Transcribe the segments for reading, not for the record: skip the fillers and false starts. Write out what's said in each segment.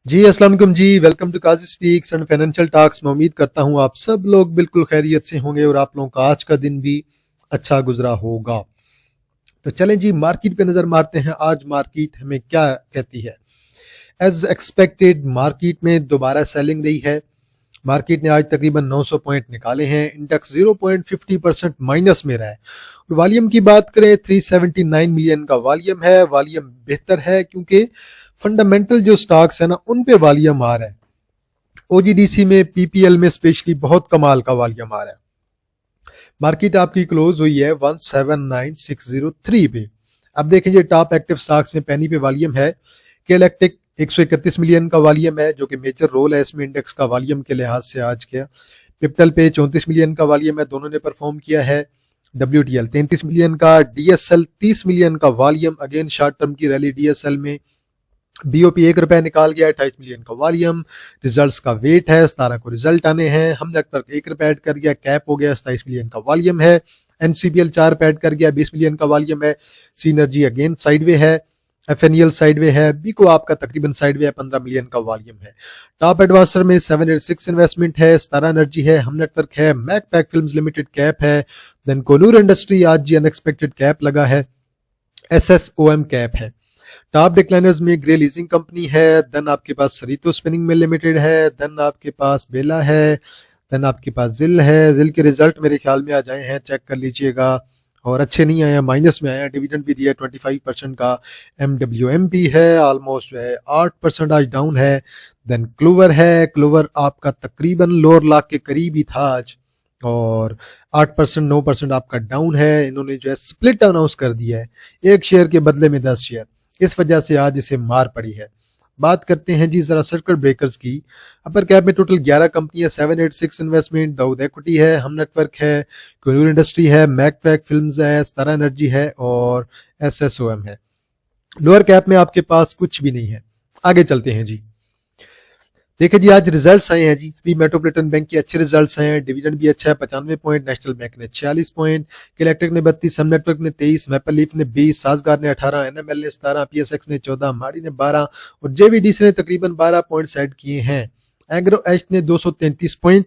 जी अस्सलाम वालेकुम जी। Welcome to Kazi speaks and financial talks. मैं उम्मीद करता हूँ आप सब लोग बिल्कुल खैरियत से होंगे और आप लोगों का आज का दिन भी अच्छा गुजरा होगा। तो चलें जी, मार्केट पे नजर मारते हैं। आज मार्केट हमें क्या कहती है। एज एक्सपेक्टेड मार्केट में दोबारा सेलिंग रही है। मार्केट ने आज तकरीबन 900 पॉइंट निकाले हैं। इंडेक्स 0.50% माइनस में रहा है। और वॉल्यूम की बात करें 379 मिलियन का वॉल्यूम है। वॉल्यूम बेहतर है क्योंकि फंडामेंटल जो स्टॉक्स है ना उन पे वॉल्यूम आ रहा है। ओजीडीसी में, पीपीएल में स्पेशली बहुत कमाल का वॉल्यूम आ रहा है। मार्केट आपकी क्लोज हुई है 179,603 पे। अब देखेंगे टॉप एक्टिव स्टॉक्स में पेनी पे वॉल्यूम है। केलेक्टिक 131 मिलियन का वॉल्यूम है जो कि मेजर रोल है इसमें इंडेक्स का वॉल्यूम के लिहाज से आज के। पिप्टल पे 34 मिलियन का वॉल्यूम है, दोनों ने परफॉर्म किया है। WTL 33 मिलियन का, डीएसएल 30 मिलियन का वॉल्यूम, अगेन शॉर्ट टर्म की रैली डीएसएल में। बीओपी 1 रुपए निकाल गया, 28 मिलियन का वॉल्यूम। रिजल्ट्स का वेट है, 17 को रिजल्ट आने हैं। हम नेटवर्क 1 रुपए ऐड कर गया, कैप हो गया, 27 मिलियन का वॉल्यूम है। एनसीपीएल 4 रुपए ऐड कर गया, 20 मिलियन का वॉल्यूम है। सीनर्जी अगेन साइडवे है। एफएनईएल साइडवे है। बीको आपका तकरीबन साइडवे है, 15 मिलियन का वॉल्यूम है। टॉप एडवांसर में 786 इन्वेस्टमेंट है, स्टारा एनर्जी है, हम नेटवर्क है, Mac Pack films limited cap है। देन कोनूर इंडस्ट्री आज जी अनएक्सपेक्टेड कैप लगा है। एसएसओएम कैप है। टॉप डिक्लाइनर्स में ग्रे लीजिंग कंपनी है। देन आपके पास सरितो स्पिनिंग मिल लिमिटेड है। देन आपके पास बेला है। देन आपके पास जिल है। जिल के रिजल्ट मेरे ख्याल में आ जाए हैं, चेक कर लीजिएगा, और अच्छे नहीं आए हैं, माइनस में आए हैं। डिविडेंड भी दिया 25% का। MWMP है, ऑलमोस्ट जो है 8% आज डाउन है। देन क्लोवर है। क्लोवर आपका तकरीबन लोअर लाख के करीब ही था आज, और 8% 9% आपका डाउन है। इन्होंने जो है स्प्लिट अनाउंस कर दिया है, एक शेयर के बदले में 10 शेयर। इस वजह से आज इसे मार पड़ी है। बात करते हैं जी जरा सर्किट ब्रेकर्स की। अपर कैप में टोटल 11 कंपनियां, 786 इन्वेस्टमेंट, दाऊद इक्विटी है, हम नेटवर्क है, कोहिनूर इंडस्ट्री है, मैकपैक फिल्म्स है, स्टारा एनर्जी है और एसएसओएम है। लोअर कैप में आपके पास कुछ भी नहीं है। आगे चलते हैं जी। देखिए जी, आज रिजल्ट्स आए हैं जी। अभी मेट्रोपॉलिटन बैंक के अच्छे रिजल्ट्स आए हैं। डिविडेंड भी अच्छा है, 95 पॉइंट। नेशनल बैंक ने 46 पॉइंट। इलेक्ट्रिक ने 32, सम नेटवर्क ने 23, मैपल लीफ ने 20, साजगार ने 18, एनएमएल ने 17, पीएसएक्स ने 14, माड़ी ने 12 और जेवीडीसी ने तकरीबन 12 पॉइंट्स ऐड किए हैं। एग्रो एच ने 233 पॉइंट।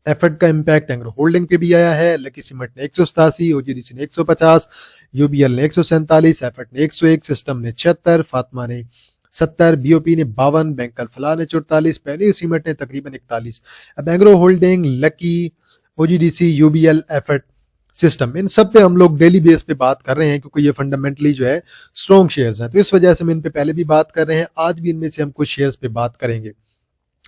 एफर्ट का इम्पैक्ट एग्रो होल्डिंग पे भी आया है। लकी सीमेंट ने 187, ओजीडीसी ने 150, यूबीएल ने 147, एफर्ट ने 101, सिस्टम ने 76, फातमा ने 70, बीओपी ने 52, बैंकर फलाह ने 44, पहले सीमेंट ने तकरीबन 41। अब agro holding, Lucky, OGDC, UBL, EFERT, systems, इन सब पे हम लोग डेली बेस पे बात कर रहे हैं क्योंकि ये फंडामेंटली जो है स्ट्रॉन्ग शेयर्स हैं, तो इस वजह से हम इन पे पहले भी बात कर रहे हैं। आज भी इनमें से हम कुछ शेयर्स पे बात करेंगे।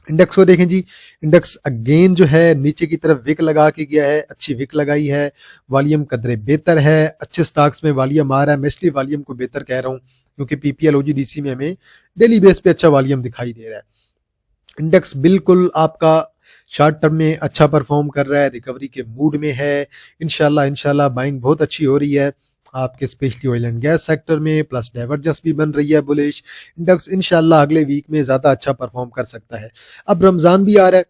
इंडेक्स को देखें जी। इंडेक्स अगेन जो है नीचे की तरफ विक लगा के गया है, अच्छी विक लगाई है। वॉल्यूम कदरे बेहतर है, अच्छे स्टॉक्स में वॉल्यूम आ रहा है। मैं इसलिए वॉल्यूम को बेहतर कह रहा हूं क्योंकि पीपीएल ओजीडीसी में हमें डेली बेस पे अच्छा वॉल्यूम दिखाई दे रहा है। इंडेक्स बिल्कुल आपका शॉर्ट टर्म में अच्छा परफॉर्म कर रहा है, रिकवरी के मूड में है। इंशाल्लाह बाइंग बहुत अच्छी हो रही है आपके specially oil and gas sector में, प्लस डाइवर्जेंस भी बन रही है बुलिश। इंडेक्स इंशाल्लाह अगले वीक में ज्यादा अच्छा परफॉर्म कर सकता है। अब रमजान भी आ रहा है।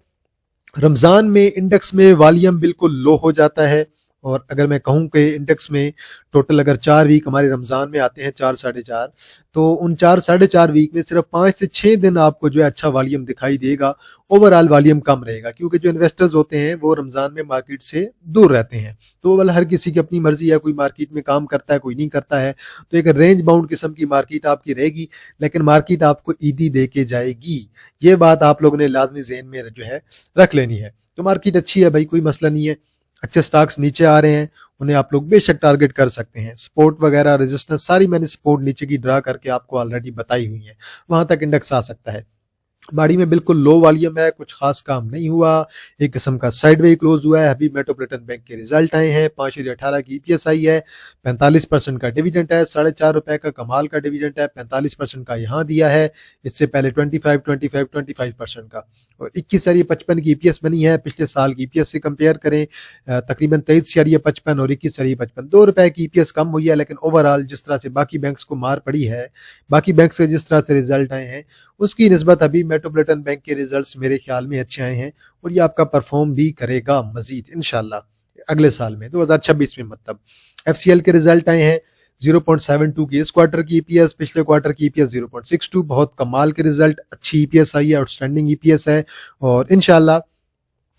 रमजान में इंडेक्स में वॉल्यूम बिल्कुल लो हो जाता है, और अगर मैं कहूं कि इंडेक्स में टोटल अगर 4 वीक हमारे रमजान में आते हैं, 4 साढ़े 4, तो उन 4 साढ़े 4 वीक में सिर्फ 5 से 6 दिन आपको जो है अच्छा वॉल्यूम दिखाई देगा। ओवरऑल वॉल्यूम कम रहेगा क्योंकि जो इन्वेस्टर्स होते हैं वो रमजान में मार्केट से दूर रहते हैं। तो वाला हर किसी की अपनी मर्जी है, कोई मार्केट में काम करता है, कोई नहीं करता है। तो एक रेंज बाउंड किस्म की मार्केट आपकी रहेगी, लेकिन मार्केट आपको ईदी दे के जाएगी। ये बात आप लोगों ने लाजमी ज़हन में जो है रख लेनी है। तो मार्केट अच्छी है भाई, कोई मसला नहीं है। अच्छे स्टॉक्स नीचे आ रहे हैं, उन्हें आप लोग बेशक टारगेट कर सकते हैं। सपोर्ट वगैरह, रेजिस्टेंस सारी मैंने सपोर्ट नीचे की ड्रा करके आपको ऑलरेडी बताई हुई है, वहां तक इंडेक्स आ सकता है। बाड़ी में बिल्कुल लो वॉल्यूम है, कुछ खास काम नहीं हुआ, एक किस्म का साइडवे क्लोज हुआ है। अभी मेट्रोपॉलिटन बैंक के रिजल्ट आए हैं, 5.18 की ईपीएस आई है, 45% का डिविडेंड है, 4.5 रुपए का कमाल का डिविडेंड है, 45% का यहाँ दिया है। इससे पहले 25% का, और 21.55 की ईपीएस बनी है। पिछले साल की ईपीएस से कंपेयर करें, तकरीबन 23.55 और 21.55, 2 रुपए की ईपीएस कम हुई है। लेकिन ओवरऑल जिस तरह से बाकी बैंक्स को मार पड़ी है, बाकी बैंक से जिस तरह से रिजल्ट आए हैं, उसकी निस्बत अभी मेट्रोपॉलिटन बैंक के रिजल्ट्स मेरे ख्याल में अच्छे आए हैं, और ये आपका परफॉर्म भी करेगा मजीद इंशाल्लाह अगले साल में, 2026 में। मतलब एफसीएल के रिजल्ट आए हैं, 0.72 की इस क्वार्टर की ईपीएस, पिछले क्वार्टर की ईपीएस 0.62, बहुत कमाल के रिजल्ट, अच्छी ईपीएस आई है, आउटस्टैंडिंग ईपीएस है। और इंशाल्लाह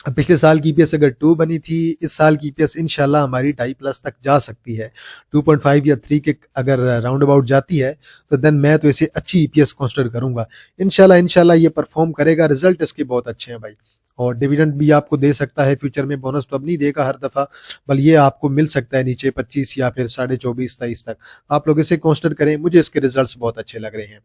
पिछले साल की ईपीएस अगर 2 बनी थी, इस साल की ईपीएस इंशाल्लाह हमारी 2.5+ तक जा सकती है। 2.5 या 3 के अगर राउंड अबाउट जाती है तो देन मैं तो इसे अच्छी ईपीएस कंसीडर करूंगा। इंशाल्लाह ये परफॉर्म करेगा, रिजल्ट इसके बहुत अच्छे हैं भाई। और डिविडेंड भी आपको दे सकता है फ्यूचर में, बोनस तो अब नहीं देगा हर दफा, बल ये आपको मिल सकता है नीचे 25 या फिर 24.5-23 तक। आप लोग इसे कंसीडर करें, मुझे इसके रिजल्ट्स बहुत अच्छे लग रहे हैं।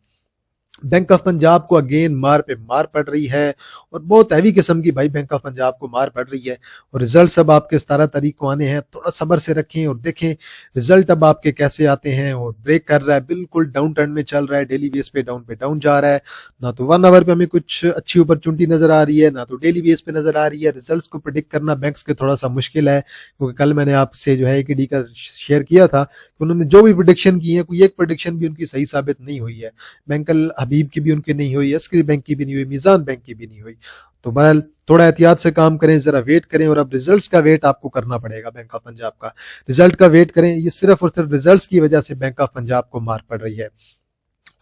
बैंक ऑफ पंजाब को अगेन मार पे मार पड़ रही है और बहुत हैवी किस्म की भाई बैंक ऑफ पंजाब को मार पड़ रही है। और रिजल्ट अब आपके 17 तारीख को आने हैं, थोड़ा सब्र से रखें और देखें रिजल्ट अब आपके कैसे आते हैं। और ब्रेक कर रहा है, बिल्कुल डाउन ट्रेंड में चल रहा है, डेली बेस पे डाउन जा रहा है। ना तो 1 आवर पे हमें कुछ अच्छी अपॉर्चुनिटी नजर आ रही है, ना तो डेली बेस पे नजर आ रही है। रिजल्ट्स को प्रिडिक्ट करना बैंक्स के थोड़ा सा मुश्किल है, क्योंकि कल मैंने आपसे जो है AKD का शेयर किया था कि उन्होंने जो भी प्रिडिक्शन की है, कोई एक प्रिडिक्शन भी उनकी सही साबित नहीं हुई है। बैंकल हबीब की भी उनकी नहीं हुई, अस्करी बैंक की भी नहीं हुई, मीजान बैंक की भी नहीं हुई। तो बहरहाल थोड़ा एहतियात से काम करें, जरा वेट करें। और अब रिजल्ट्स का वेट आपको करना पड़ेगा, बैंक ऑफ पंजाब का रिजल्ट का वेट करें। ये सिर्फ और सिर्फ रिजल्ट्स की वजह से बैंक ऑफ पंजाब को मार पड़ रही है।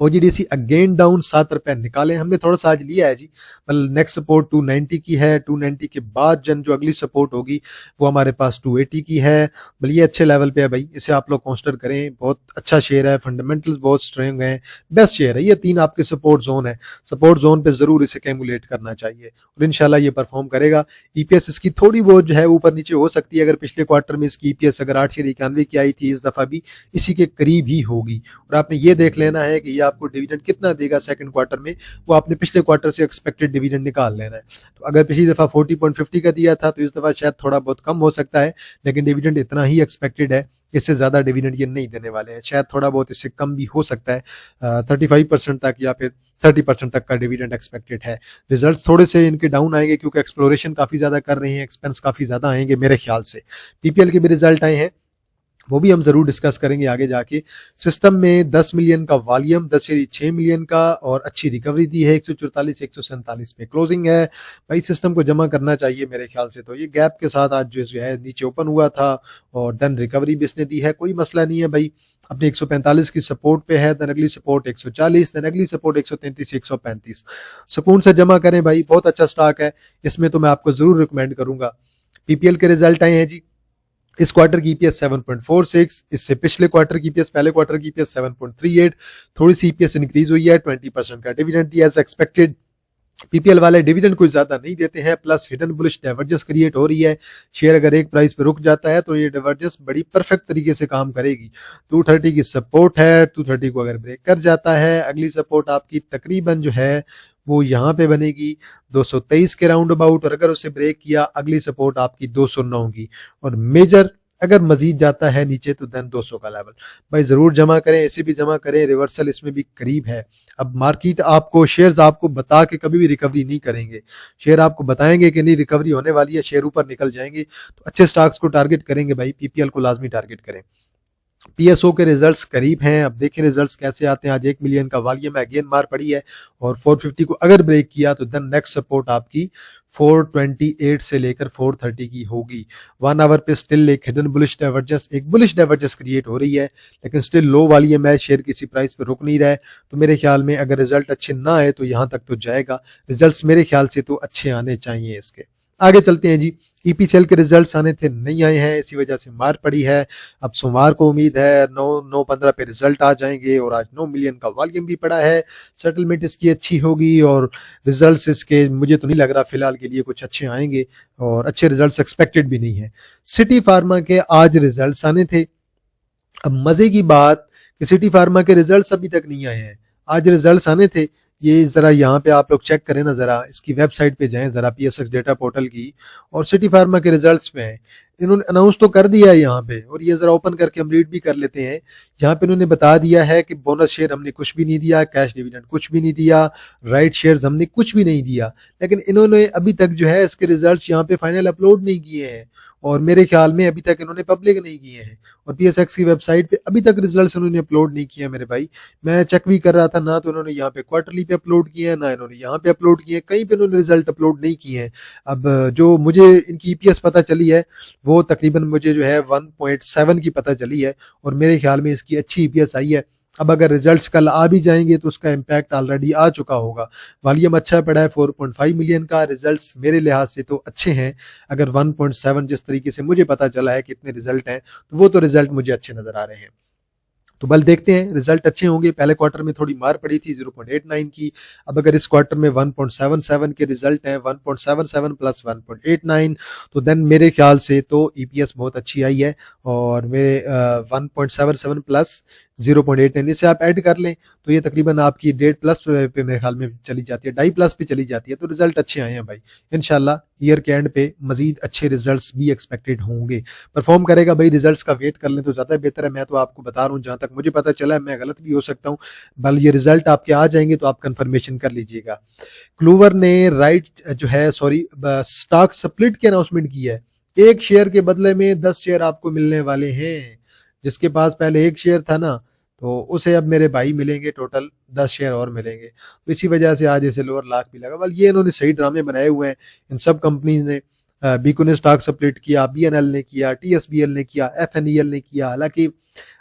OGDC अगेन डाउन, 7 रुपए निकाले हमने, थोड़ा सा आज लिया है जी। मतलब नेक्स्ट सपोर्ट 290 की है, 290 के बाद जो अगली सपोर्ट होगी वो हमारे पास 280 की है। बल ये अच्छे लेवल पे है भाई, इसे आप लोग कंसीडर करें, बहुत अच्छा शेयर है, फंडामेंटल्स बहुत स्ट्रांग हैं, बेस्ट शेयर है। ये 3 आपके सपोर्ट जोन है, सपोर्ट जोन पे जरूर इसे कैमुलेट करना चाहिए और इंशाल्लाह ये परफॉर्म करेगा। ईपीएस इसकी थोड़ी बहुत जो है ऊपर नीचे हो सकती है, अगर पिछले क्वार्टर में इसकी ईपीएस अगर 891 की आई थी, इस दफा भी इसी के करीब ही होगी। और आपने ये देख लेना है कि ये आपको डिविडेंड कितना देगा सेकंड क्वार्टर में, वो आपने पिछले क्वार्टर से एक्सपेक्टेड डिविडेंड निकाल लेना है। तो अगर पिछली दफा 40.50 का दिया था, तो इस दफा शायद थोड़ा बहुत कम हो सकता है, लेकिन डिविडेंड इतना ही एक्सपेक्टेड है, इससे ज्यादा डिविडेंड ये नहीं देने वाले हैं। शायद थोड़ा बहुत इससे कम भी हो सकता है, 35% तक या फिर 30% तक का डिविडेंड एक्सपेक्टेड है। रिजल्ट्स थोड़े से इनके डाउन आएंगे, क्योंकि एक्सप्लोरेशन काफी ज्यादा कर रहे हैं, एक्सपेंस काफी ज्यादा आएंगे मेरे ख्याल से। PPL के भी रिजल्ट आए हैं, वो भी हम जरूर डिस्कस करेंगे आगे जाके। सिस्टम में 10 मिलियन का वॉल्यूम, 10 से 6 मिलियन का, और अच्छी रिकवरी दी है, 144 147 पे क्लोजिंग है भाई। सिस्टम को जमा करना चाहिए मेरे ख्याल से। तो ये गैप के साथ आज जो है नीचे ओपन हुआ था और देन रिकवरी भी इसने दी है, कोई मसला नहीं है भाई। अपने 145 की सपोर्ट पे है, देन अगली सपोर्ट 140, देन अगली सपोर्ट 133 135। सुकून से जमा करें भाई, बहुत अच्छा स्टॉक है, इसमें तो मैं आपको जरूर रिकमेंड करूंगा। PPL के रिजल्ट आए हैं जी। इस क्वार्टर की ईपीएस 7.46, इससे पिछले क्वार्टर की ईपीएस, पहले क्वार्टर की ईपीएस 7.38, थोड़ी सी ईपीएस इंक्रीज हुई है, 20% का डिविडेंड दिया एज एक्सपेक्टेड। PPL वाले डिविडेंड कोई ज्यादा नहीं देते हैं, plus hidden bullish divergence create हो रही है। शेयर अगर एक प्राइस पे रुक जाता है तो ये डाइवर्जेंस बड़ी परफेक्ट तरीके से काम करेगी। 230 की सपोर्ट है, 230 को अगर ब्रेक कर जाता है, अगली सपोर्ट आपकी तकरीबन जो है वो यहाँ पे बनेगी 223 के राउंड अबाउट, और अगर उसे ब्रेक किया अगली सपोर्ट आपकी 209 की, और मेजर अगर मजीद जाता है नीचे तो देन 200 का लेवल। भाई जरूर जमा करें, ऐसे भी जमा करें, रिवर्सल इसमें भी करीब है। अब मार्केट आपको, शेयर्स आपको बता के कभी भी रिकवरी नहीं करेंगे, शेयर आपको बताएंगे कि नहीं रिकवरी होने वाली है, शेयर ऊपर निकल जाएंगे, तो अच्छे स्टॉक्स को टारगेट करेंगे भाई। PPL को लाजमी टारगेट करें। PSO के रिजल्ट्स करीब हैं, अब देखें रिजल्ट्स कैसे आते हैं। आज 1 मिलियन का वॉल्यूम है, अगेन मार पड़ी है, और 450 को अगर ब्रेक किया तो देन नेक्स्ट सपोर्ट आपकी 428 से लेकर 430 की होगी। 1 आवर पे स्टिल एक हिडन बुलिश डाइवर्जेंस, एक बुलिश डाइवर्जेंस क्रिएट हो रही है, लेकिन स्टिल लो वॉल्यूम है, शेयर किसी प्राइस पे रुक नहीं रहा है। तो मेरे ख्याल में अगर रिजल्ट अच्छे ना आए तो यहाँ तक तो जाएगा, रिजल्ट्स मेरे ख्याल से तो अच्छे आने चाहिए इसके। आगे चलते हैं जी। EPCL के रिजल्ट्स आने थे, नहीं आए हैं, इसी वजह से मार पड़ी है। अब सोमवार को उम्मीद है 9-15 पे रिजल्ट आ जाएंगे, और आज 9 मिलियन का वॉल्यूम भी पड़ा है, सेटलमेंट इसकी अच्छी होगी, और रिजल्ट्स इसके मुझे तो नहीं लग रहा फिलहाल के लिए कुछ अच्छे आएंगे, और अच्छे रिजल्ट्स एक्सपेक्टेड भी नहीं है। सिटी फार्मा के आज रिजल्ट्स आने थे। अब मजे की बात कि सिटी फार्मा के रिजल्ट्स अभी तक नहीं आए हैं, आज रिजल्ट्स आने थे। ये जरा यहाँ पे आप लोग चेक करें ना, जरा इसकी वेबसाइट पे जाएं जरा, PSX डेटा पोर्टल की, और सिटी फार्मा के रिजल्ट्स पे हैं। इन्होंने अनाउंस तो कर दिया है यहाँ पे, और ये जरा ओपन करके हम रीड भी कर लेते हैं। यहाँ पे इन्होंने बता दिया है कि बोनस शेयर हमने कुछ भी नहीं दिया, कैश डिविडेंड कुछ भी नहीं दिया, राइट शेयर्स हमने कुछ भी नहीं दिया, लेकिन इन्होंने अभी तक जो है इसके रिजल्ट्स यहाँ पे फाइनल अपलोड नहीं किए हैं। और मेरे ख्याल में अभी तक इन्होंने पब्लिक नहीं किए हैं, और पीएसएक्स की वेबसाइट पे अभी तक रिजल्ट्स उन्होंने अपलोड नहीं किए मेरे भाई। मैं चेक भी कर रहा था ना, तो उन्होंने यहाँ पे क्वार्टरली पे अपलोड किए हैं, ना इन्होंने यहाँ पे अपलोड किए हैं, कहीं पे उन्होंने रिजल्ट अपलोड नहीं किए हैं। अब जो मुझे इनकी ईपीएस पता चली है वो तकरीबन मुझे जो है 1.7 की पता चली है, और मेरे ख्याल में इसकी अच्छी ईपीएस आई है। अब अगर रिजल्ट्स कल आ भी जाएंगे तो उसका इम्पैक्ट ऑलरेडी आ चुका होगा। वॉल्यूम अच्छा पड़ा है 4.5 मिलियन का, रिजल्ट्स मेरे लिहाज से तो अच्छे हैं। अगर 1.7 जिस तरीके से मुझे पता चला है कितने रिजल्ट हैं, तो वो तो रिजल्ट मुझे अच्छे नजर आ रहे हैं। तो बल देखते हैं रिजल्ट अच्छे होंगे। पहले क्वार्टर में थोड़ी मार पड़ी थी 0.89 की, अब अगर इस क्वार्टर में 1.77 के रिजल्ट हैं, 1.77 प्लस 1.89, तो देन मेरे ख्याल से तो ईपीएस बहुत अच्छी आई है। और मेरे 1.77 प्लस 0.89 इसे आप ऐड कर लें तो ये तकरीबन आपकी 1.5+ पे मेरे ख्याल में चली जाती है, 2.5+ पे चली जाती है। तो रिजल्ट अच्छे आए हैं भाई। इंशाल्लाह ईयर के एंड पे मजीद अच्छे रिजल्ट्स भी एक्सपेक्टेड होंगे। परफॉर्म करेगा भाई, रिजल्ट्स का वेट कर लें तो ज़्यादा बेहतर है। मैं तो आपको बता रहा हूँ जहाँ तक मुझे पता चला है, मैं गलत भी हो सकता हूँ, बल ये रिजल्ट आपके आ जाएंगे तो आप कंफर्मेशन कर लीजिएगा। क्लूवर ने स्टॉक स्प्लिट की अनाउंसमेंट की है। एक शेयर के बदले में 10 शेयर आपको मिलने वाले हैं। जिसके पास पहले एक शेयर था ना, तो उसे अब मेरे भाई मिलेंगे टोटल 10 शेयर और मिलेंगे। तो इसी वजह से आज इसे लोअर लाख भी लगा। बल ये इन्होंने सही ड्रामे बनाए हुए हैं इन सब कंपनीज ने। बीको ने स्टॉक स्प्लिट किया, बीएनएल ने किया, टीएसबीएल ने किया, एफएनईएल ने किया। हालांकि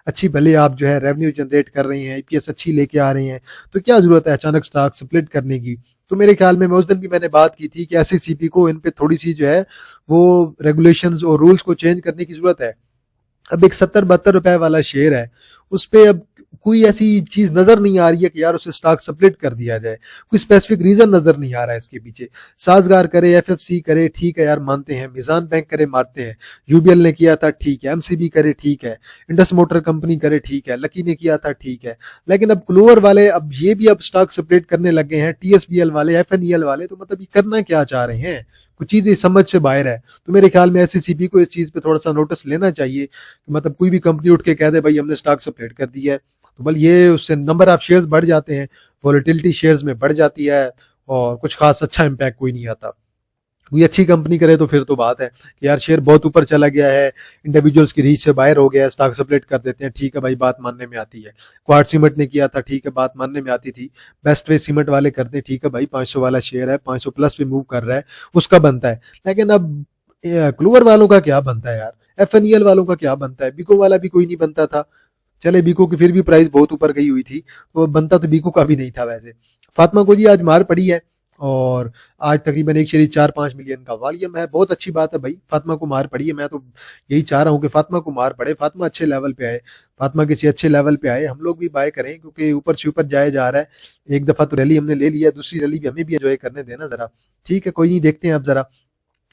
अच्छी भले आप जो है रेवेन्यू जनरेट कर रहे हैं, ईपीएस अच्छी लेके आ रहे हैं, तो क्या जरूरत है अचानक स्टॉक स्प्लिट करने की। तो मेरे ख्याल में, मैं उस दिन भी मैंने बात की थी कि एससीसीपी को इन पे थोड़ी सी जो है वो रेगुलेशंस और रूल्स को चेंज करने की जरूरत है। अब एक 70-72 रुपए वाला शेयर है, उस पे अब कोई ऐसी चीज नजर नहीं आ रही है कि यार उसे स्टॉक स्प्लिट कर दिया जाए। कोई स्पेसिफिक रीजन नजर नहीं आ रहा है इसके पीछे। साजगार करे, एफएफसी करे, ठीक है यार मानते हैं, मिजान बैंक करे मारते हैं, यूबीएल ने किया था ठीक है, एमसीबी करे ठीक है, इंडस मोटर कंपनी करे ठीक है, लकी ने किया था ठीक है। लेकिन अब क्लोवर वाले अब ये भी अब स्टॉक स्प्लिट करने लगे हैं, टीएसबीएल वाले, एफएनईएल वाले, तो मतलब ये करना क्या चाह रहे हैं, कुछ चीजें समझ से बाहर है। तो मेरे ख्याल में एससीसीपी को इस चीज पे थोड़ा सा नोटिस लेना चाहिए कि मतलब कोई भी कंपनी उठ के कह दे भाई हमने स्टॉक स्प्लिट कर दिया है, तो बल ये उससे नंबर ऑफ शेयर्स बढ़ जाते हैं, वॉलेटिलिटी शेयर्स में बढ़ जाती है, और कुछ खास अच्छा इंपैक्ट कोई नहीं आता। कोई अच्छी कंपनी करे तो फिर तो बात है कि यार शेयर बहुत ऊपर चला गया है, इंडिविजुअल्स की रीच से बाहर हो गया है, स्टॉक स्प्लिट कर देते हैं, ठीक है भाई, बात मानने में आती है। क्वार्ट सीमेंट ने किया था ठीक है, बात मानने में आती थी। बेस्ट वे सीमेंट वाले करते हैं ठीक है भाई, 500 वाला शेयर है, 500 प्लस पे मूव कर रहा है, उसका बनता है। लेकिन अब क्लूवर वालों का क्या बनता है यार, एफएनईएल वालों का क्या बनता है, बिको वाला भी कोई नहीं बनता था। चले बिको की फिर भी प्राइस बहुत ऊपर गई हुई थी, तो बनता तो बिको का भी नहीं था वैसे। फातिमा को जी आज मार पड़ी है, और आज तकरीबन एक शेयर 4-5 मिलियन का वॉल्यूम है। बहुत अच्छी बात है भाई, फातिमा को मार पड़ी है। मैं तो यही चाह रहा हूँ कि फातिमा को मार पड़े, फातिमा अच्छे लेवल पे आए, फातिमा किसी अच्छे लेवल पे आए, हम लोग भी बाय करें, क्योंकि ऊपर से ऊपर जाया जा रहा है। एक दफा तो रैली हमने ले लिया, दूसरी रैली भी हमें भी एंजॉय करने देना जरा, ठीक है कोई नहीं, देखते हैं अब जरा।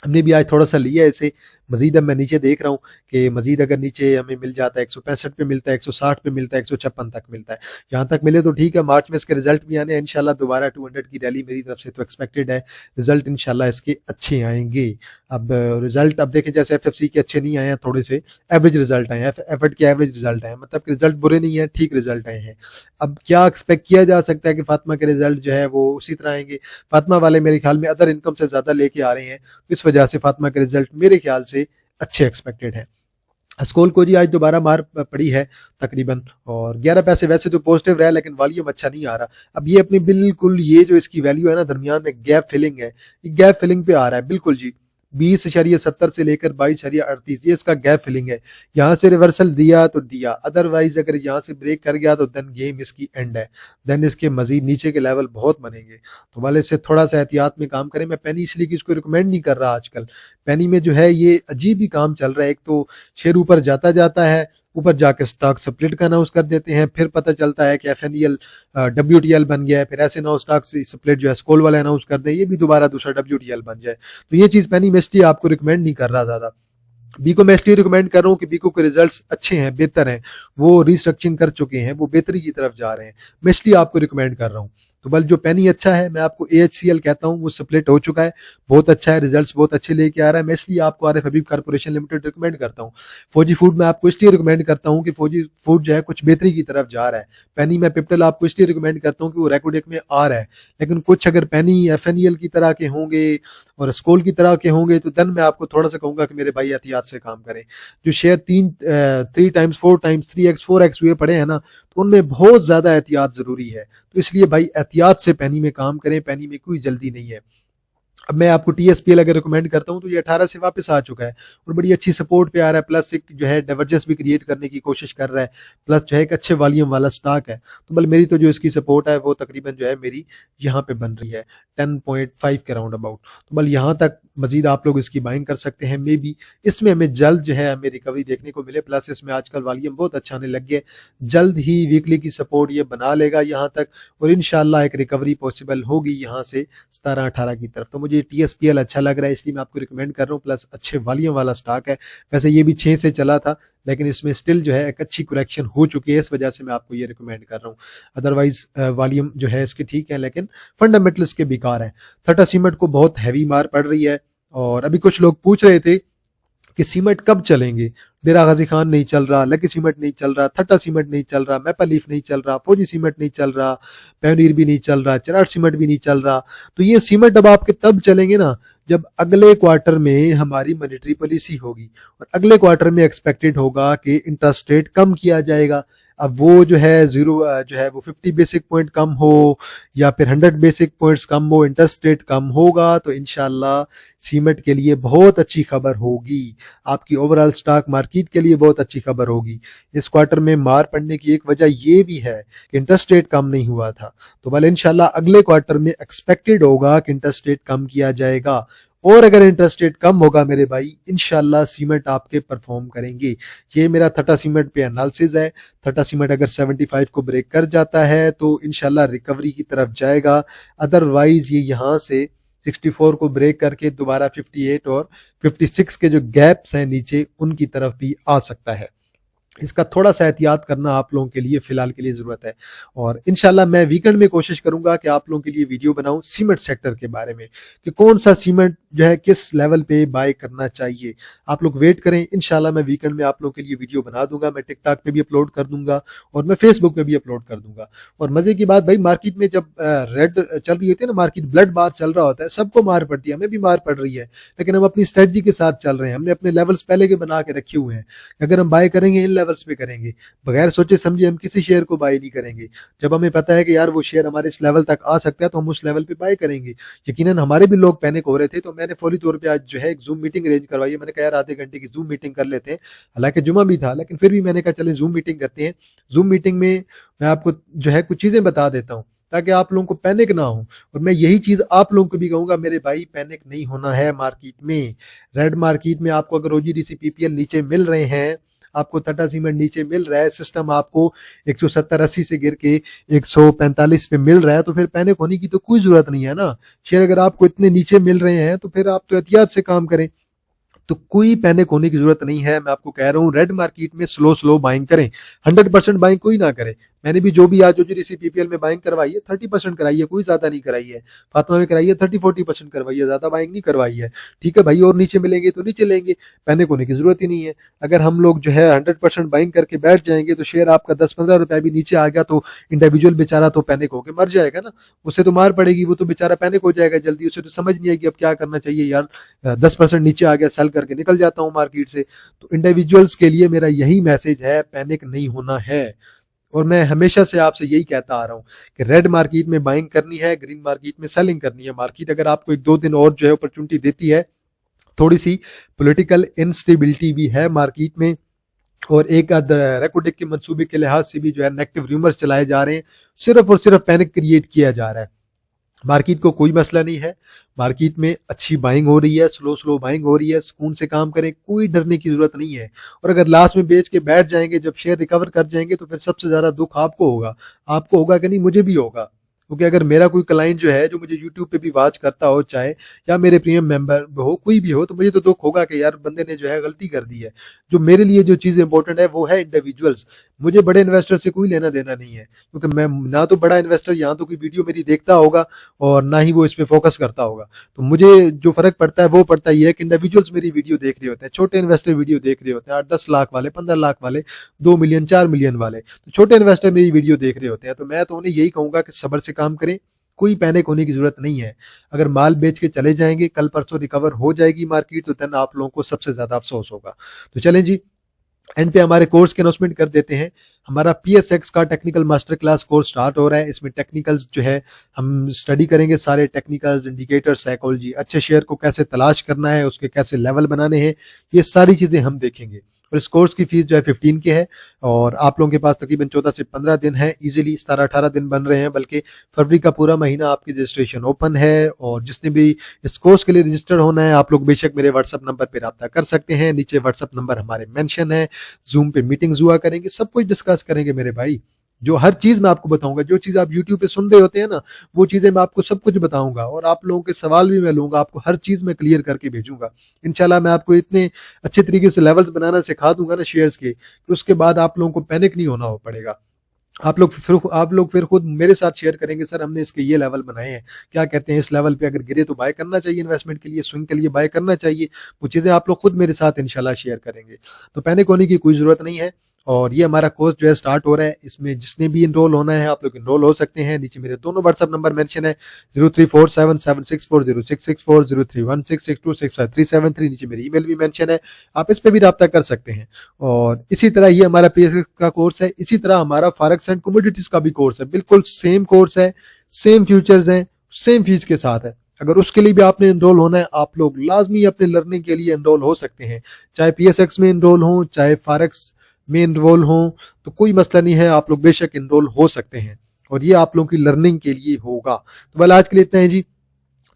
हमने भी आज थोड़ा सा लिया इसे, मजीद अब मैं नीचे देख रहा हूँ कि मजीद अगर नीचे हमें मिल जाता है 165 पे मिलता है, 160 पे मिलता है, 156 तक मिलता है, यहाँ तक मिले तो ठीक है। मार्च में इसके रिजल्ट भी आने हैं इंशाल्लाह, दोबारा 200 की रैली मेरी तरफ से तो एक्सपेक्टेड है, रिजल्ट इंशाल्लाह इसके अच्छे आएंगे। अब रिजल्ट अब देखें, जैसे एफएफसी के अच्छे नहीं आए हैं, थोड़े से एवरेज रिजल्ट आए हैं, एफर्ट के एवरेज रिजल्ट आए, मतलब रिजल्ट बुरे नहीं है, ठीक रिजल्ट आए हैं। अब क्या एक्सपेक्ट किया जा सकता है कि फातिमा के रिजल्ट जो है वो उसी तरह आएंगे। फातिमा वाले मेरे ख्याल में अदर इनकम से ज्यादा लेके आ रहे हैं, तो इस वजह से फातिमा के रिजल्ट मेरे ख्याल से अच्छे एक्सपेक्टेड है। अस्कोल को जी आज दोबारा मार पड़ी है तकरीबन, और 11 पैसे वैसे तो पॉजिटिव रहा, लेकिन वॉल्यूम अच्छा नहीं आ रहा। अब ये अपनी बिल्कुल ये जो इसकी वैल्यू है ना, दरमियान में गैप फिलिंग है, ये गैप फिलिंग पे आ रहा है बिल्कुल जी। 20.70 से लेकर 22.38 ये इसका गैप फिलिंग है। यहाँ से रिवर्सल दिया तो दिया, अदरवाइज अगर यहाँ से ब्रेक कर गया तो देन गेम इसकी एंड है, देन इसके मजीद नीचे के लेवल बहुत बनेंगे। तो वाले से थोड़ा सा एहतियात में काम करें। मैं पेनी इसलिए कि इसको रिकमेंड नहीं कर रहा आजकल, पेनी में जो है ये अजीब ही काम चल रहा है। एक तो शेयर ऊपर जाता जाता है, ऊपर जाके स्टॉक स्प्लिट का अनाउंस कर देते हैं, फिर पता चलता है कि एफएनईएल डब्ल्यूटीएल बन गया है, फिर ऐसे ना स्टॉक स्प्लिट जो है स्कोल वाले अनाउंस कर दें, ये भी दोबारा दूसरा डब्ल्यूटीएल बन जाए। तो ये चीज पेनी मेस्टी आपको रिकमेंड नहीं कर रहा ज्यादा। बीको मैं इसलिए रिकमेंड कर रहा हूँ कि बीको के रिजल्ट्स अच्छे हैं, बेहतर हैं, वो रिस्ट्रक्चरिंग कर चुके हैं, वो बेहतरी की तरफ जा रहे हैं, मैं इसलिए आपको रिकमेंड कर रहा हूँ। तो बल जो पेनी अच्छा है, मैं आपको AHCL कहता हूँ, वो स्प्लिट हो चुका है, बहुत अच्छा है, रिजल्ट्स बहुत अच्छे लेके आ रहा है। मैं इसलिए आपको आरिफ हबीब कॉर्पोरेशन लिमिटेड रिकमेंड करता हूँ। फौजी फूड मैं आपको इसलिए रिकमेंड करता हूँ कि फौजी फूड जो है कुछ बेहतरी की तरफ जा रहा है। पेनी मैं पिप्टल आपको इसलिए रिकमेंड करता हूँ कि वो रेकोडेक में आ रहा है, लेकिन कुछ अगर पेनी FNEL की तरह के होंगे और स्कोल की तरह के होंगे तो देन मैं आपको थोड़ा सा कहूंगा कि मेरे भाई एहतियात से काम करें। जो share 3 times 4 times 3x 4x हुए पड़े हैं ना, तो उनमें बहुत ज्यादा एहतियात जरूरी है। तो इसलिए भाई एहतियात से पेनी में काम करें, पेनी में कोई जल्दी नहीं है। अब मैं आपको TSPL अगर रिकमेंड करता हूं तो ये 18 से वापस आ चुका है और बड़ी अच्छी सपोर्ट पे आ रहा है, प्लस एक जो है डाइवर्जेंस भी क्रिएट करने की कोशिश कर रहा है, प्लस जो है एक अच्छे वॉल्यूम वाला स्टॉक है। तो बल मेरी तो जो इसकी सपोर्ट है वो तकरीबन जो है मेरी यहाँ पे बन रही है 10.5 के राउंड अबाउट। तो बल यहाँ तक मजीद आप लोग इसकी बाइंग कर सकते हैं। मे बी इसमें हमें जल्द जो है हमें रिकवरी देखने को मिले, प्लस इसमें आजकल वॉल्यूम बहुत अच्छा आने लग गया, जल्द ही वीकली की सपोर्ट ये बना लेगा यहाँ तक और इंशाल्लाह एक रिकवरी पॉसिबल होगी यहाँ से 17-18 की तरफ। तो मुझे TSPL अच्छा लग रहा है, इसलिए मैं आपको रिकमेंड कर रहा हूँ, प्लस अच्छे वॉल्यूम वाला स्टॉक है। वैसे ये भी 6 से चला था, लेकिन इसमें स्टिल जो है एक अच्छी करेक्शन हो चुकी है, इस वजह से मैं आपको ये रिकमेंड कर रहा हूँ। अदरवाइज वॉल्यूम जो है इसके ठीक है, लेकिन फंडामेंटल्स के बेकार है। थटा सीमेंट को बहुत हैवी मार पड़ रही है और अभी कुछ लोग पूछ रहे थे कि सीमेंट कब चलेंगे। डेरा गाजी खान नहीं चल रहा, लकी सीमेंट नहीं चल रहा, थट्टा सीमेंट नहीं चल रहा, मैपल लीफ नहीं चल रहा, फौजी सीमेंट नहीं चल रहा, पैनीर भी नहीं चल रहा, चराट सीमेंट भी नहीं चल रहा। तो ये सीमेंट अब आपके तब चलेंगे ना जब अगले क्वार्टर में हमारी मॉनेटरी पॉलिसी होगी और अगले क्वार्टर में एक्सपेक्टेड होगा कि इंटरेस्ट रेट कम किया जाएगा। अब वो जो है जीरो जो है वो 50 बेसिक पॉइंट कम हो या फिर 100 बेसिक पॉइंट्स कम हो, इंटरेस्ट रेट कम होगा तो इंशाल्लाह सीमेंट के लिए बहुत अच्छी खबर होगी, आपकी ओवरऑल स्टॉक मार्केट के लिए बहुत अच्छी खबर होगी। इस क्वार्टर में मार पड़ने की एक वजह ये भी है कि इंटरेस्ट रेट कम नहीं हुआ था, तो भले इंशाल्लाह अगले क्वार्टर में एक्सपेक्टेड होगा कि इंटरेस्ट रेट कम किया जाएगा और अगर इंटरेस्ट रेट कम होगा मेरे भाई इंशाल्लाह सीमेंट आपके परफॉर्म करेंगे। ये मेरा थटा सीमेंट पे एनालिसिस है। थटा सीमेंट अगर 75 को ब्रेक कर जाता है तो इंशाल्लाह रिकवरी की तरफ जाएगा, अदरवाइज ये यहाँ से 64 को ब्रेक करके दोबारा 58 और 56 के जो गैप्स हैं नीचे उनकी तरफ भी आ सकता है। इसका थोड़ा सा एहतियात करना आप लोगों के लिए फिलहाल के लिए जरूरत है और इंशाल्लाह मैं वीकेंड में कोशिश करूंगा कि आप लोगों के लिए वीडियो बनाऊं सीमेंट सेक्टर के बारे में कि कौन सा सीमेंट जो है किस लेवल पे बाय करना चाहिए। आप लोग वेट करें, इंशाल्लाह मैं वीकेंड में आप लोगों के लिए वीडियो बना दूंगा, मैं टिकटॉक पे भी अपलोड कर दूंगा और मैं फेसबुक पे भी अपलोड कर दूंगा। और मजे की बात भाई, मार्केट में जब रेड चल रही होती है ना, मार्केट ब्लड बात चल रहा होता है, सबको मार पड़ती है, हमें भी मार पड़ रही है, लेकिन हम अपनी स्ट्रेटजी के साथ चल रहे हैं। हमने अपने लेवल्स पहले के बना के रखे हुए हैं, अगर हम बाय करेंगे इन लेवल्स पे करेंगे, बगैर सोचे समझे हम किसी शेयर को बाय नहीं करेंगे। जब हमें पता है कि यार वो शेयर हमारे इस लेवल तक आ सकता है तो हम उस लेवल पे बाय करेंगे। यकीनन हमारे भी लोग पैनिक हो रहे थे, तो मैंने फौरी तौर पे आज जो है एक जूम मीटिंग अरेंज करवाई है। मैंने कहा यार आधे घंटे की जूम मीटिंग कर लेते हैं, हालांकि जुमा भी था लेकिन फिर भी मैंने कहा चले जूम मीटिंग करते हैं। जूम मीटिंग में मैं आपको जो है कुछ चीजें बता देता हूँ ताकि आप लोगों को पैनिक ना हो, और मैं यही चीज आप लोगों को भी कहूंगा मेरे भाई, पैनिक नहीं होना है मार्केट में। रेड मार्केट में आपको अगर OGDC PPL नीचे मिल रहे हैं, आपको टाटा सीमेंट नीचे मिल रहा है, सिस्टम आपको 170-80 से गिर के 145 पे मिल रहा है, तो फिर पैनिक होने की तो कोई जरूरत नहीं है ना। शेयर अगर आपको इतने नीचे मिल रहे हैं तो फिर आप तो एहतियात से काम करें, तो कोई पैनिक होने की जरूरत नहीं है। मैं आपको कह रहा हूं रेड मार्केट में स्लो बाइंग करें, 100% बाइंग कोई ना करे। मैंने भी जो भी आज OGDC PPL में बाइंग करवाई है 30% कराई है, कोई ज्यादा नहीं कराई है। फातिमा में कराई है 30-40% करवाई है, ज्यादा बाइंग नहीं करवाई है। ठीक है भाई, और नीचे मिलेंगे तो नीचे लेंगे, पैनिक होने की जरूरत ही नहीं है। अगर हम लोग जो है 100% बाइंग करके बैठ जाएंगे तो शेयर आपका 10-15 रुपए भी नीचे आ गया तो इंडिविजुअल बेचारा तो पैनिक होकर मर जाएगा ना, उसे तो मार पड़ेगी, वो तो बेचारा पैनिक हो जाएगा जल्दी, उसे तो समझ नहीं आएगी अब क्या करना चाहिए। यार 10% नीचे आ गया, सेल करके निकल जाता हूं मार्केट से। तो इंडिविजुअल्स के लिए मेरा यही मैसेज है, पैनिक नहीं होना है। और मैं हमेशा से आपसे यही कहता आ रहा हूं कि रेड मार्केट में बाइंग करनी है, ग्रीन मार्केट में सेलिंग करनी है। मार्केट अगर आपको 1-2 दिन और जो है अपॉर्चुनिटी देती है, थोड़ी सी पॉलिटिकल इंस्टेबिलिटी भी है मार्केट में और एक रेकोडिक के मंसूबे के लिहाज से भी जो है नेगेटिव रूमर्स चलाए जा रहे हैं, सिर्फ और सिर्फ पैनिक क्रिएट किया जा रहा है। मार्केट को कोई मसला नहीं है, मार्केट में अच्छी बाइंग हो रही है, स्लो बाइंग हो रही है, सुकून से काम करें, कोई डरने की जरूरत नहीं है। और अगर लास्ट में बेच के बैठ जाएंगे, जब शेयर रिकवर कर जाएंगे तो फिर सबसे ज्यादा दुख आपको होगा कि नहीं, मुझे भी होगा, क्योंकि अगर मेरा कोई क्लाइंट जो है जो मुझे यूट्यूब पे भी वॉच करता हो चाहे या मेरे प्रीमियम मेंबर हो कोई भी हो, तो मुझे तो दुख होगा कि यार बंदे ने जो है गलती कर दी है। जो मेरे लिए जो चीज़ इंपॉर्टेंट है वो है इंडिविजुअल्स। मुझे बड़े इन्वेस्टर से कोई लेना देना नहीं है, क्योंकि मैं ना तो बड़ा इन्वेस्टर यहाँ तो कोई वीडियो मेरी देखता होगा और ना ही वो इस पर फोकस करता होगा। तो मुझे जो फर्क पड़ता है वो पड़ता है ये कि इंडिविजुअल्स मेरी वीडियो देख रहे होते हैं, छोटे इन्वेस्टर वीडियो देख रहे होते हैं, 8-10 लाख वाले, 15 लाख वाले, 2 मिलियन 4 मिलियन वाले, तो छोटे इन्वेस्टर मेरी वीडियो देख रहे होते हैं। तो मैं तो उन्हें यही कहूंगा कि सब्र से काम करें, कोई पैनिक होने की जरूरत नहीं है। अगर माल बेच के चले जाएंगे, कल परसों रिकवर हो जाएगी मार्केट, तो देन आप लोगों को सबसे ज्यादा अफसोस होगा। तो चलें जी, एंड पे हमारे कोर्स के अनाउंसमेंट कर देते हैं। हमारा PSX का technical master class course start हो रहा है। इसमें टेक्निकल्स जो है हम स्टडी करेंगे, सारे टेक्निकल्स, इंडिकेटर, साइकोलॉजी, अच्छे शेयर को कैसे तलाश करना है, उसके कैसे लेवल बनाने हैं, ये सारी चीजें हम देखेंगे। और इस कोर्स की फीस जो है 15 की है और आप लोगों के पास तकरीबन 14 से 15 दिन है, इजीली 17-18 दिन बन रहे हैं, बल्कि फरवरी का पूरा महीना आपकी रजिस्ट्रेशन ओपन है। और जिसने भी इस कोर्स के लिए रजिस्टर होना है, आप लोग बेशक मेरे व्हाट्सअप नंबर पर रब्ता कर सकते हैं। नीचे व्हाट्सअप नंबर हमारे मेंशन है। जूम पे मीटिंग्स हुआ करेंगे, सब कुछ डिस्कस करेंगे मेरे भाई। जो हर चीज मैं आपको बताऊंगा, जो चीज आप यूट्यूब पे सुन रहे होते हैं ना, वो चीजें मैं आपको सब कुछ बताऊंगा और आप लोगों के सवाल भी मैं लूंगा, आपको हर चीज मैं क्लियर करके भेजूंगा। इंशाल्लाह मैं आपको इतने अच्छे तरीके से लेवल्स बनाना सिखा दूंगा ना शेयर्स के, कि उसके बाद आप लोगों को पैनिक नहीं होना हो पड़ेगा। आप लोग फिर खुद मेरे साथ शेयर करेंगे, सर हमने इसके ये लेवल बनाए हैं, क्या कहते हैं, इस लेवल पे अगर गिरे तो बाय करना चाहिए, इन्वेस्टमेंट के लिए, स्विंग के लिए बाय करना चाहिए। वो चीजें आप लोग खुद मेरे साथ इंशाल्लाह शेयर करेंगे। तो पैनिक होने की कोई जरूरत नहीं है। और ये हमारा कोर्स जो है स्टार्ट हो रहा है। इसमें जिसने भी इनरोल होना है आप लोग इनरोल हो सकते हैं। नीचे मेरे दोनों व्हाट्सएप नंबर मेंशन है, 0347764064, 0316626537 नीचे मेरी ईमेल भी मेंशन है, आप इस पे भी रब्ता कर सकते हैं। और इसी तरह ये हमारा PSX का कोर्स है। इसी तरह हमारा फॉरेक्स एंड कमोडिटीज का भी कोर्स है, बिल्कुल सेम कोर्स है, सेम फ्यूचर्स हैं, सेम फीस के साथ है। अगर उसके लिए भी आपने इनरोल होना है, आप लोग लाजमी अपने लर्निंग के लिए इनरोल हो सकते हैं, चाहे PSX में इनरोल हो, चाहे फॉरेक्स में इनरोल हो, तो कोई मसला नहीं है, आप लोग बेशक इनरोल हो सकते हैं और ये आप लोगों की लर्निंग के लिए होगा। तो वाला आज के लिए इतना है जी।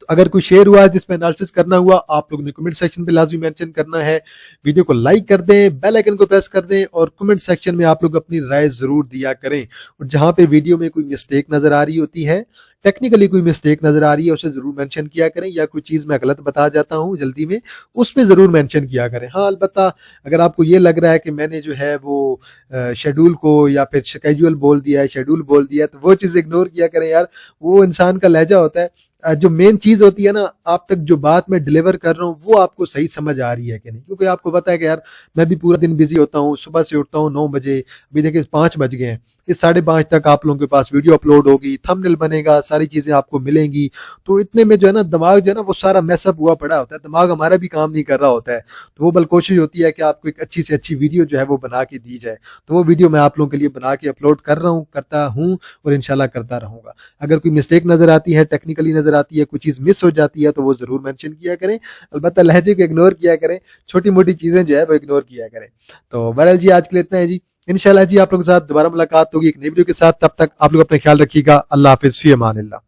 अगर कोई शेयर हुआ है जिसमें एनालिसिस करना हुआ, आप लोग ने कमेंट सेक्शन पे लाजमी मेंशन करना है। वीडियो को लाइक कर दें, बेल आइकन को प्रेस कर दें और कमेंट सेक्शन में आप लोग अपनी राय जरूर दिया करें। और जहां पे वीडियो में कोई मिस्टेक नजर आ रही होती है, टेक्निकली कोई मिस्टेक नजर आ रही है, उसे जरूर मेंशन किया करें, या कोई चीज मैं गलत बता जाता हूं जल्दी में, उस पर जरूर मेंशन किया करें। हाँ अलबत्ता अगर आपको ये लग रहा है कि मैंने जो है वो शेड्यूल को या फिर स्केड्यूल बोल दिया है, शेड्यूल बोल दिया है, तो वो चीज इग्नोर किया करें यार। वो इंसान का लहजा होता है। जो मेन चीज होती है ना, आप तक जो बात मैं डिलीवर कर रहा हूँ वो आपको सही समझ आ रही है कि नहीं। क्योंकि आपको पता है कि यार मैं भी पूरा दिन बिजी होता हूँ, सुबह से उठता हूँ 9 बजे, अभी देखिए 5 बज गए हैं, इस 5:30 तक आप लोगों के पास वीडियो अपलोड होगी, थंबनेल बनेगा, सारी चीजें आपको मिलेंगी। तो इतने में जो है ना दिमाग जो है ना वो सारा मैसअप हुआ पड़ा होता है, दिमाग हमारा भी काम नहीं कर रहा होता है। तो वो बल कोशिश होती है कि आपको एक अच्छी से अच्छी वीडियो जो है वो बना के दी जाए। तो वो वीडियो मैं आप लोगों के लिए बना के अपलोड कर रहा हूँ, करता हूँ और इंशाल्लाह करता रहूंगा। अगर कोई मिस्टेक नजर आती है, टेक्निकली नजर आती है, कोई चीज मिस हो जाती है, तो वो जरूर मेंशन किया करें। अलबत्ता लहजे को इग्नोर किया करें, छोटी मोटी चीजें जो है वो इग्नोर किया करें। तो बहरहाल जी आज के लिए इतना है जी। इंशाल्लाह जी आप लोगों के साथ दोबारा मुलाकात होगी एक नई वीडियो के साथ। तब तक आप लोग अपना ख्याल रखिएगा। अल्लाह हाफिज, फी अमानिल्लाह।